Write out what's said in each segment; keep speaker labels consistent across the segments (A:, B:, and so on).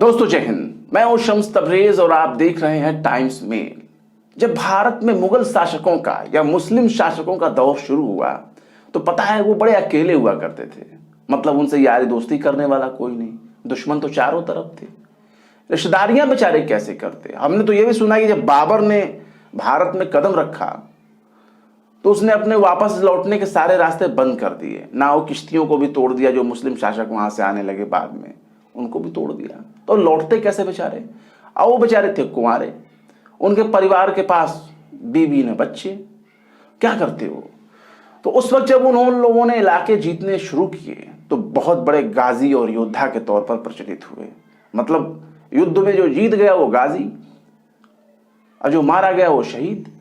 A: दोस्तों जय हिंद, मैं हूं शम्स तबरेज और आप देख रहे हैं टाइम्स मेल। जब भारत में मुगल शासकों का या मुस्लिम शासकों का दौर शुरू हुआ तो पता है वो बड़े अकेले हुआ करते थे। मतलब उनसे यारी दोस्ती करने वाला कोई नहीं, दुश्मन तो चारों तरफ थे। रिश्तेदारियां बेचारे कैसे करते। हमने तो ये भी सुना कि जब बाबर ने भारत में कदम रखा तो उसने अपने वापस लौटने के सारे रास्ते बंद कर दिए। नाव किश्तियों को भी तोड़ दिया, जो मुस्लिम शासक वहां से आने लगे बाद में उनको भी तोड़ दिया। तो लौटते कैसे बेचारे? और वो बेचारे थे कुंवारे, उनके परिवार के पास बीवी ने बच्चे, क्या करते हो? तो उस वक्त जब उन लोगों ने इलाके जीतने शुरू किए तो बहुत बड़े गाजी और योद्धा के तौर पर प्रचलित हुए। मतलब युद्ध में जो जीत गया वो गाजी और जो मारा गया वो शहीद।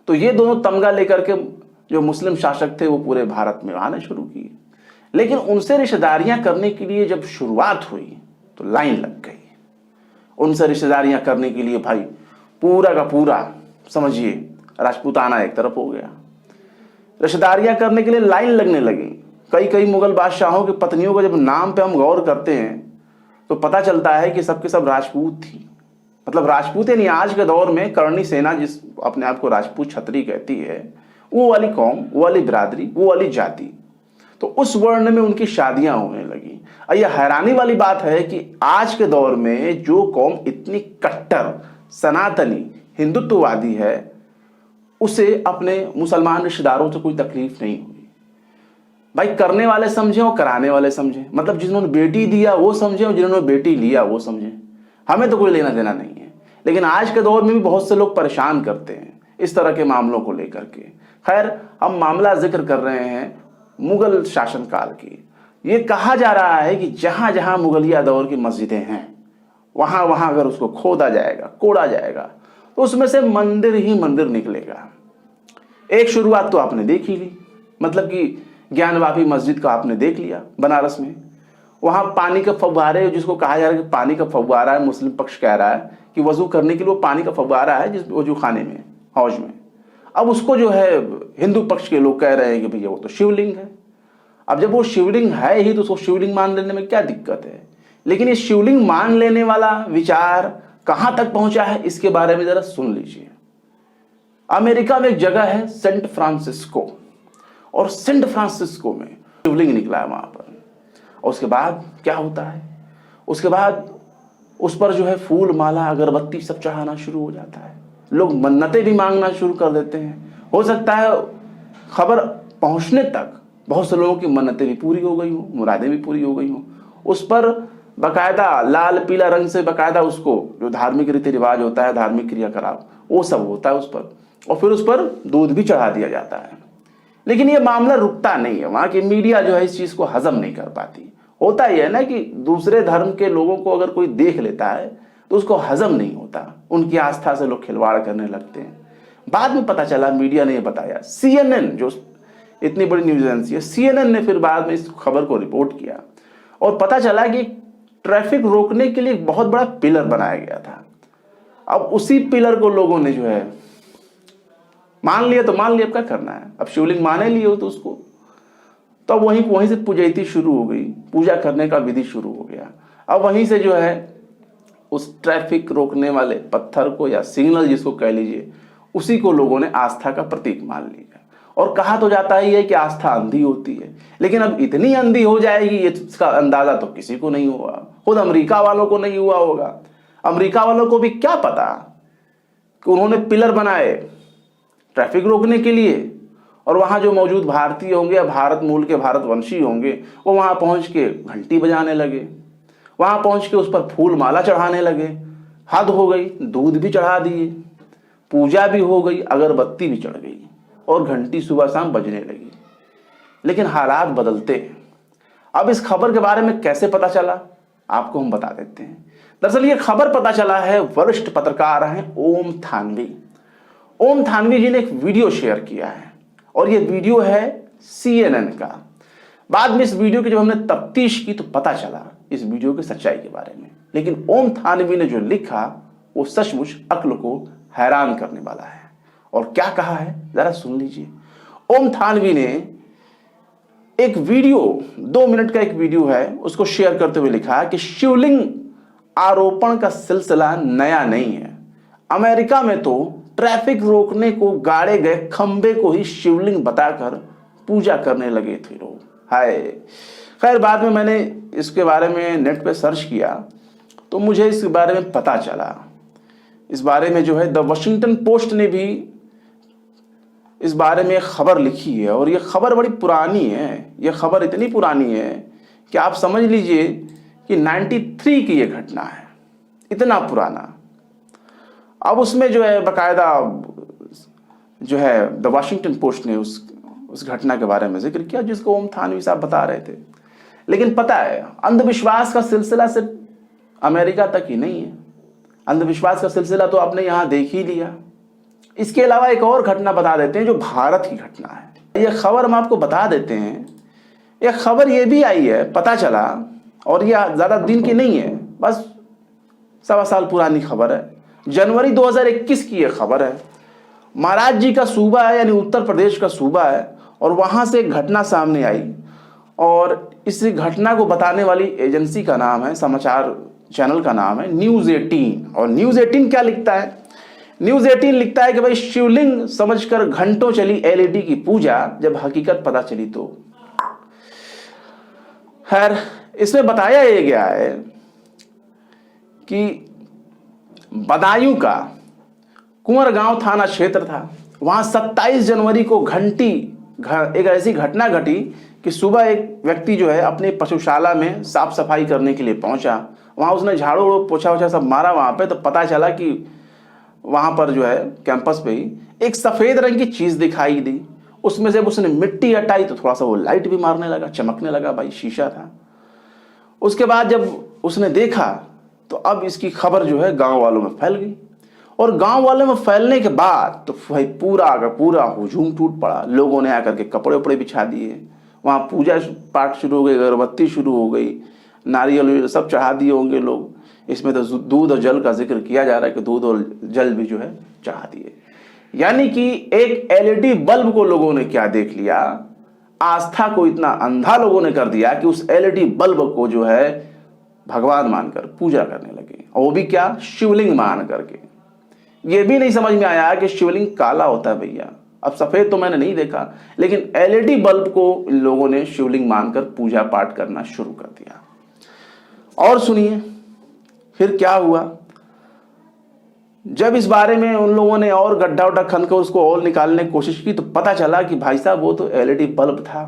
A: तो ये दोनों तमगा लेकर के जो मुस्लिम शासक थे वो पूरे भारत में आने शुरू किए। लेकिन उनसे रिश्तेदारियां करने के लिए जब शुरुआत हुई तो लाइन लग गई। उनसे रिश्तेदारियां करने के लिए भाई पूरा का पूरा समझिए राजपूताना एक तरफ हो गया। रिश्तेदारियां करने के लिए लाइन लगने लगी। कई मुगल बादशाहों की पत्नियों का जब नाम पे हम गौर करते हैं तो पता चलता है कि सबके सब राजपूत थी। मतलब राजपूत यानी आज के दौर में करणी सेना जिस अपने आप को राजपूत छत्री कहती है, वो वाली कौम, वो वाली बिरादरी, वो वाली जाति। तो उस वर्ण में उनकी शादियां होने लगी। और यह हैरानी वाली बात है कि आज के दौर में जो कौम इतनी कट्टर सनातनी हिंदुत्ववादी है उसे अपने मुसलमान रिश्तेदारों से कोई तकलीफ नहीं हुई। भाई करने वाले समझे और कराने वाले समझे। मतलब जिन्होंने बेटी दिया वो समझे और जिन्होंने बेटी लिया वो समझे। हमें तो कोई लेना देना नहीं है। लेकिन आज के दौर में भी बहुत से लोग परेशान करते हैं इस तरह के मामलों को लेकर के। खैर, हम मामला जिक्र कर रहे हैं मुगल शासनकाल की। ये कहा जा रहा है कि जहां जहां मुगलिया दौर की मस्जिदें हैं वहां वहां अगर उसको खोदा जाएगा, कोड़ा जाएगा तो उसमें से मंदिर ही मंदिर निकलेगा। एक शुरुआत तो आपने देख ही ली। मतलब कि ज्ञानवापी मस्जिद का आपने देख लिया बनारस में। वहां पानी के फव्वारे, जिसको कहा जा रहा है कि पानी का फव्वारा है, मुस्लिम पक्ष कह रहा है कि वजू करने के लिए वो पानी का फव्वारा है जिस वजू खाने में, हौज में। अब उसको जो है हिंदू पक्ष के लोग कह रहे हैं कि भैया वो तो शिवलिंग है। अब जब वो शिवलिंग है ही तो उसको शिवलिंग मान लेने में क्या दिक्कत है? लेकिन ये शिवलिंग मान लेने वाला विचार कहां तक पहुंचा है इसके बारे में जरा सुन लीजिए। अमेरिका में एक जगह है सेंट फ्रांसिस्को, और सेंट फ्रांसिस्को में शिवलिंग निकला है वहां पर। और उसके बाद क्या होता है? उसके बाद उस पर जो है फूल माला अगरबत्ती सब चढ़ाना शुरू हो जाता है। लोग मन्नतें भी मांगना शुरू कर देते हैं। हो सकता है खबर पहुंचने तक बहुत से लोगों की मन्नतें भी पूरी हो गई हो, मुरादें भी पूरी हो गई हो। उस पर बाकायदा लाल पीला रंग से बाकायदा उसको जो धार्मिक रीति रिवाज होता है, धार्मिक क्रियाकलाप, वो सब होता है उस पर। और फिर उस पर दूध भी चढ़ा दिया जाता है। लेकिन ये मामला रुकता नहीं है। वहां की मीडिया जो है इस चीज को हजम नहीं कर पाती। होता ही है ना कि दूसरे धर्म के लोगों को अगर कोई देख लेता है तो उसको हजम नहीं होता। उनकी आस्था से लोग खिलवाड़ करने लगते हैं। बाद में पता चला, मीडिया ने बताया, CNN जो इतनी बड़ी न्यूज एजेंसी है, CNN ने फिर बाद में इस खबर को रिपोर्ट किया और पता चला कि ट्रैफिक रोकने के लिए एक बहुत बड़ा पिलर बनाया गया था। अब उसी पिलर को लोगों ने जो है मान लिया तो मान लिया, अब क्या करना है? अब शिवलिंग माने लिए हो तो उसको तो अब वहीं से पूजैती शुरू हो गई, पूजा करने का विधि शुरू हो गया। अब वहीं से जो है उस ट्रैफिक रोकने वाले पत्थर को या सिग्नल जिसको कह लीजिए, उसी को लोगों ने आस्था का प्रतीक मान लिया। और कहा तो जाता ही है कि आस्था अंधी होती है, लेकिन अब इतनी अंधी हो जाएगी इसका अंदाजा तो किसी को नहीं हुआ। खुद अमेरिका वालों को नहीं हुआ होगा। अमेरिका वालों को भी क्या पता कि उन्होंने पिलर बनाए ट्रैफिक रोकने के लिए, और वहां जो मौजूद भारतीय होंगे या भारत मूल के भारतवंशी होंगे वो वहां पहुंच के घंटी बजाने लगे, वहां पहुंच के उस पर फूल माला चढ़ाने लगे। हद हो गई, दूध भी चढ़ा दिए, पूजा भी हो गई, अगरबत्ती भी चढ़ गई और घंटी सुबह शाम बजने लगी। लेकिन हालात बदलते हैं। अब इस खबर के बारे में कैसे पता चला आपको हम बता देते हैं। दरअसल ये खबर पता चला है, वरिष्ठ पत्रकार हैं ओम थानवी। ओम थानवी जी ने एक वीडियो शेयर किया है और ये वीडियो है CNN का। बाद में इस वीडियो की जब हमने तफ्तीश की तो पता चला इस वीडियो की सच्चाई के बारे में। लेकिन ओम थानवी ने जो लिखा वो सचमुच अक्ल को हैरान करने वाला है। और क्या कहा है जरा सुन लीजिए। ओम थानवी ने एक वीडियो, 2 मिनट का एक वीडियो है, उसको शेयर करते हुए लिखा है कि शिवलिंग आरोपण का सिलसिला नया नहीं है। अमेरिका में तो ट्रैफिक रोकने को गाड़े गए खंबे को ही शिवलिंग बताकर पूजा करने लगे थे लोग। हाय, खैर बाद में मैंने इसके बारे में नेट पे सर्च किया तो मुझे इस बारे में पता चला। इस बारे में जो है द वॉशिंगटन पोस्ट ने भी इस बारे में एक खबर लिखी है और ये खबर बड़ी पुरानी है। ये खबर इतनी पुरानी है कि आप समझ लीजिए कि 93 की ये घटना है, इतना पुराना। अब उसमें जो है बाकायदा जो है द वॉशिंगटन पोस्ट ने उस घटना के बारे में जिक्र किया जिसको ओम थानवी साहब बता रहे थे। लेकिन पता है, अंधविश्वास का सिलसिला सिर्फ अमेरिका तक ही नहीं है। अंधविश्वास का सिलसिला तो आपने यहाँ देख ही लिया। इसके अलावा एक और घटना बता देते हैं जो भारत की घटना है। यह खबर हम आपको बता देते हैं। यह खबर ये भी आई है, पता चला, और यह ज़्यादा दिन की नहीं है, बस 1.25 साल पुरानी खबर है। जनवरी 2021 की यह खबर है। महाराज जी का सूबा है, यानी उत्तर प्रदेश का सूबा है, और वहाँ से एक घटना सामने आई और इस घटना को बताने वाली एजेंसी का नाम है, समाचार चैनल का नाम है न्यूज़ 18। और न्यूज़ 18 क्या लिखता है? न्यूज़ 18 लिखता है कि भाई शिवलिंग समझकर घंटों चली एलईडी की पूजा, जब हकीकत पता चली तो। खैर, इसमें बताया ये गया है कि बदायूं का कुंवरगांव थाना क्षेत्र था। वहां 27 जनवरी को एक ऐसी घटना घटी कि सुबह एक व्यक्ति जो है अपनी पशुशाला में साफ सफाई करने के लिए पहुंचा। वहां उसने झाड़ू पोछा वोछा सब मारा वहां पे, तो पता चला कि वहां पर जो है कैंपस पे ही एक सफेद रंग की चीज दिखाई दी। उसमें से उसने मिट्टी हटाई तो थोड़ा सा वो लाइट भी मारने लगा, चमकने लगा। भाई शीशा था। उसके बाद जब उसने देखा तो अब इसकी खबर जो है गांव वालों में फैल गई, और गांव वालों में फैलने के बाद तो भाई पूरा का पूरा हुजूम टूट पड़ा। लोगों ने आकर के कपड़े उपड़े बिछा दिए, वहां पूजा पाठ शुरू हो गई, अगरबत्ती शुरू हो गई, नारियल सब चढ़ा दिए होंगे लोग। इसमें तो दूध और जल का जिक्र किया जा रहा है कि दूध और जल भी जो है चढ़ा दिए। यानी कि एक एलईडी बल्ब को लोगों ने क्या देख लिया, आस्था को इतना अंधा लोगों ने कर दिया कि उस एलईडी बल्ब को जो है भगवान मानकर पूजा करने लगे, और वो भी क्या, शिवलिंग मान करके। ये भी नहीं समझ में आया कि शिवलिंग काला होता है भैया। अब सफेद तो मैंने नहीं देखा, लेकिन एलईडी बल्ब को लोगों ने शिवलिंग मानकर पूजा पाठ करना शुरू कर दिया। और सुनिए फिर क्या हुआ। जब इस बारे में उन लोगों ने और गड्ढा उड्ढा खनकर उसको और निकालने की कोशिश की तो पता चला कि भाई साहब वो तो एलईडी बल्ब था।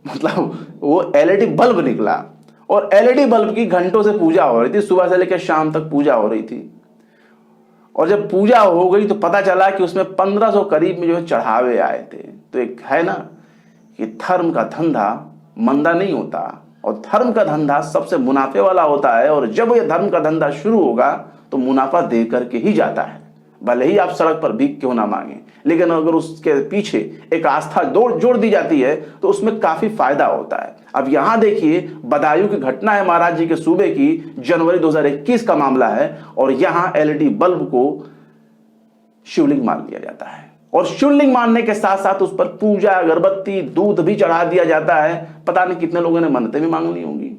A: मतलब वो एलईडी बल्ब निकला, और एलईडी बल्ब की घंटों से पूजा हो रही थी, सुबह से लेकर शाम तक पूजा हो रही थी। और जब पूजा हो गई तो पता चला कि उसमें 1500 करीब में जो चढ़ावे आए थे। तो एक है ना कि धर्म का धंधा मंदा नहीं होता, और धर्म का धंधा सबसे मुनाफे वाला होता है। और जब ये धर्म का धंधा शुरू होगा तो मुनाफा दे करके ही जाता है, भले ही आप सड़क पर भीख क्यों ना मांगे। लेकिन अगर उसके पीछे एक आस्था जोड़ दी जाती है तो उसमें काफी फायदा होता है। अब यहां देखिए, बदायूं की घटना है महाराज जी के सूबे की, जनवरी 2021 का मामला है, और यहां एलईडी बल्ब को शिवलिंग मान लिया जाता है। और शिवलिंग मानने के साथ साथ उस पर पूजा, अगरबत्ती, दूध भी चढ़ा दिया जाता है। पता नहीं कितने लोगों ने मन्नतें भी मांग ली होंगी।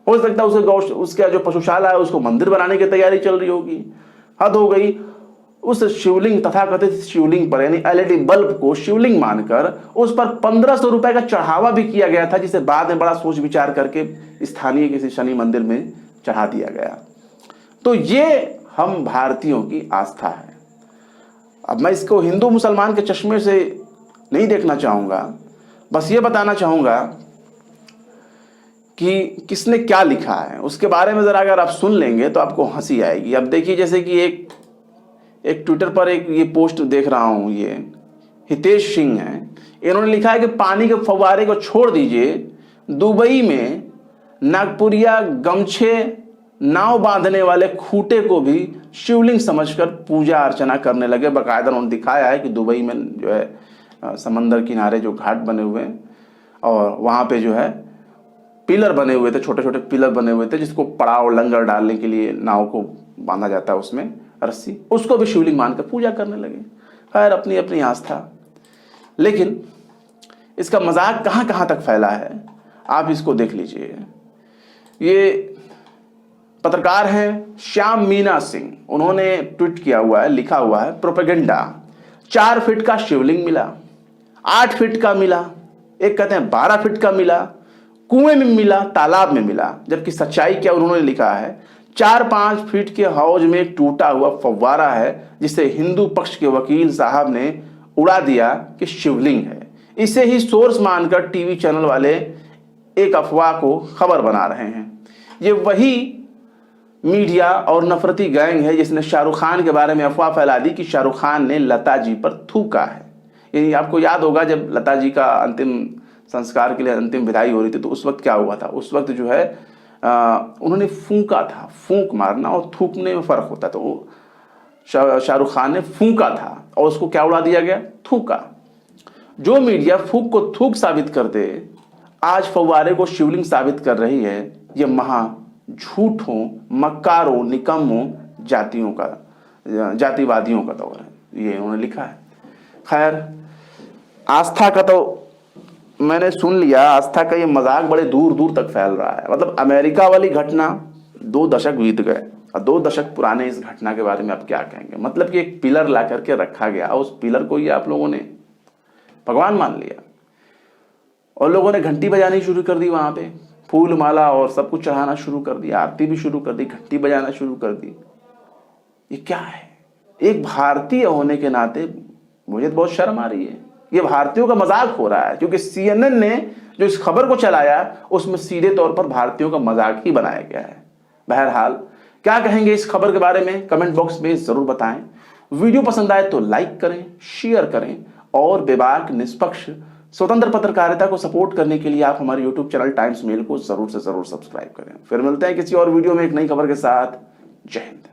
A: हो सकता है उसका जो पशुशाला है उसको मंदिर बनाने की तैयारी चल रही होगी। हद हो गई। उस शिवलिंग, तथाकथित शिवलिंग पर, यानी एलईडी बल्ब को शिवलिंग मानकर उस पर 1500 रुपए का चढ़ावा भी किया गया था, जिसे बाद में बड़ा सोच विचार करके स्थानीय किसी शनि मंदिर में चढ़ा दिया गया। तो ये हम भारतीयों की आस्था है। अब मैं इसको हिंदू मुसलमान के चश्मे से नहीं देखना चाहूंगा, बस ये बताना चाहूंगा कि किसने क्या लिखा है उसके बारे में जरा अगर आप सुन लेंगे तो आपको हंसी आएगी। अब देखिए, जैसे कि एक ट्विटर पर एक ये पोस्ट देख रहा हूं, ये हितेश सिंह है। इन्होंने लिखा है कि पानी के फव्वारे को छोड़ दीजिए, दुबई में नागपुरिया गमछे नाव बांधने वाले खूंटे को भी शिवलिंग समझकर पूजा अर्चना करने लगे। बाकायदा उन्होंने दिखाया है कि दुबई में जो है समंदर किनारे जो घाट बने हुए हैं, और वहां पे जो है पिलर बने हुए थे, छोटे छोटे पिलर बने हुए थे, जिसको पड़ाव लंगर डालने के लिए नाव को बांधा जाता है उसमें रस्सी, उसको भी शिवलिंग मानकर पूजा करने लगे। खैर, अपनी अपनी आस्था। लेकिन इसका मजाक कहां कहां तक फैला है आप इसको देख लीजिए। ये पत्रकार हैं श्याम मीना सिंह, उन्होंने ट्वीट किया हुआ है, लिखा हुआ है प्रोपेगेंडा। 4 फीट का शिवलिंग मिला, 8 फीट का मिला, एक कहते हैं 12 फीट का मिला, कुएं में मिला, तालाब में मिला। जबकि सच्चाई क्या उन्होंने लिखा है, 4-5 फीट के हौज में एक टूटा हुआ फव्वारा है जिसे हिंदू पक्ष के वकील साहब ने उड़ा दिया कि शिवलिंग है। इसे ही सोर्स मानकर टीवी चैनल वाले एक अफवाह को खबर बना रहे हैं। ये वही मीडिया और नफरती गैंग है जिसने शाहरुख खान के बारे में अफवाह फैला दी कि शाहरुख खान ने लता जी पर थूका है। ये आपको याद होगा जब लता जी का अंतिम संस्कार के लिए अंतिम विदाई हो रही थी तो उस वक्त क्या हुआ था, उस वक्त जो है उन्होंने फूंका था। फूंक मारना और थूकने में फर्क होता है। तो शाहरुख खान ने फूंका था और उसको क्या उड़ा दिया गया, थूका। जो मीडिया फूंक को थूक साबित कर दे, आज फव्वारे को शिवलिंग साबित कर रही है। ये महा झूठों, मक्कारों, निकम्मों, जातिवादियों का दौर है, ये उन्होंने लिखा है। खैर, आस्था का तो मैंने सुन लिया, आस्था का ये मजाक बड़े दूर दूर तक फैल रहा है। मतलब अमेरिका वाली घटना 2 दशक बीत गए और 2 दशक पुराने इस घटना के बारे में आप क्या कहेंगे। मतलब कि एक पिलर ला करके रखा गया, उस पिलर को ही आप लोगों ने भगवान मान लिया और लोगों ने घंटी बजानी शुरू कर दी, वहां पे फूल माला और सब कुछ चढ़ाना शुरू कर दिया, आरती भी शुरू कर दी, घंटी बजाना शुरू कर दी। ये क्या है? एक भारतीय होने के नाते मुझे तो बहुत शर्म आ रही है। ये भारतीयों का मजाक हो रहा है क्योंकि CNN ने जो इस खबर को चलाया उसमें सीधे तौर पर भारतीयों का मजाक ही बनाया गया है। बहरहाल, क्या कहेंगे इस खबर के बारे में कमेंट बॉक्स में जरूर बताएं। वीडियो पसंद आए तो लाइक करें, शेयर करें और बेबाक, निष्पक्ष, स्वतंत्र पत्रकारिता को सपोर्ट करने के लिए आप हमारे YouTube चैनल टाइम्स मेल को जरूर से जरूर सब्सक्राइब करें। फिर मिलते हैं किसी और वीडियो में एक नई खबर के साथ। जय हिंद।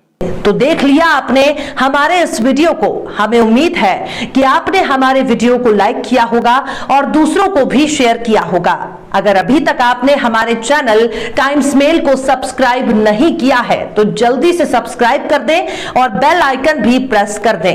B: तो देख लिया आपने हमारे इस वीडियो को। हमें उम्मीद है कि आपने हमारे वीडियो को लाइक किया होगा और दूसरों को भी शेयर किया होगा। अगर अभी तक आपने हमारे चैनल टाइम्स मेल को सब्सक्राइब नहीं किया है तो जल्दी से सब्सक्राइब कर दें और बेल आइकन भी प्रेस कर दें।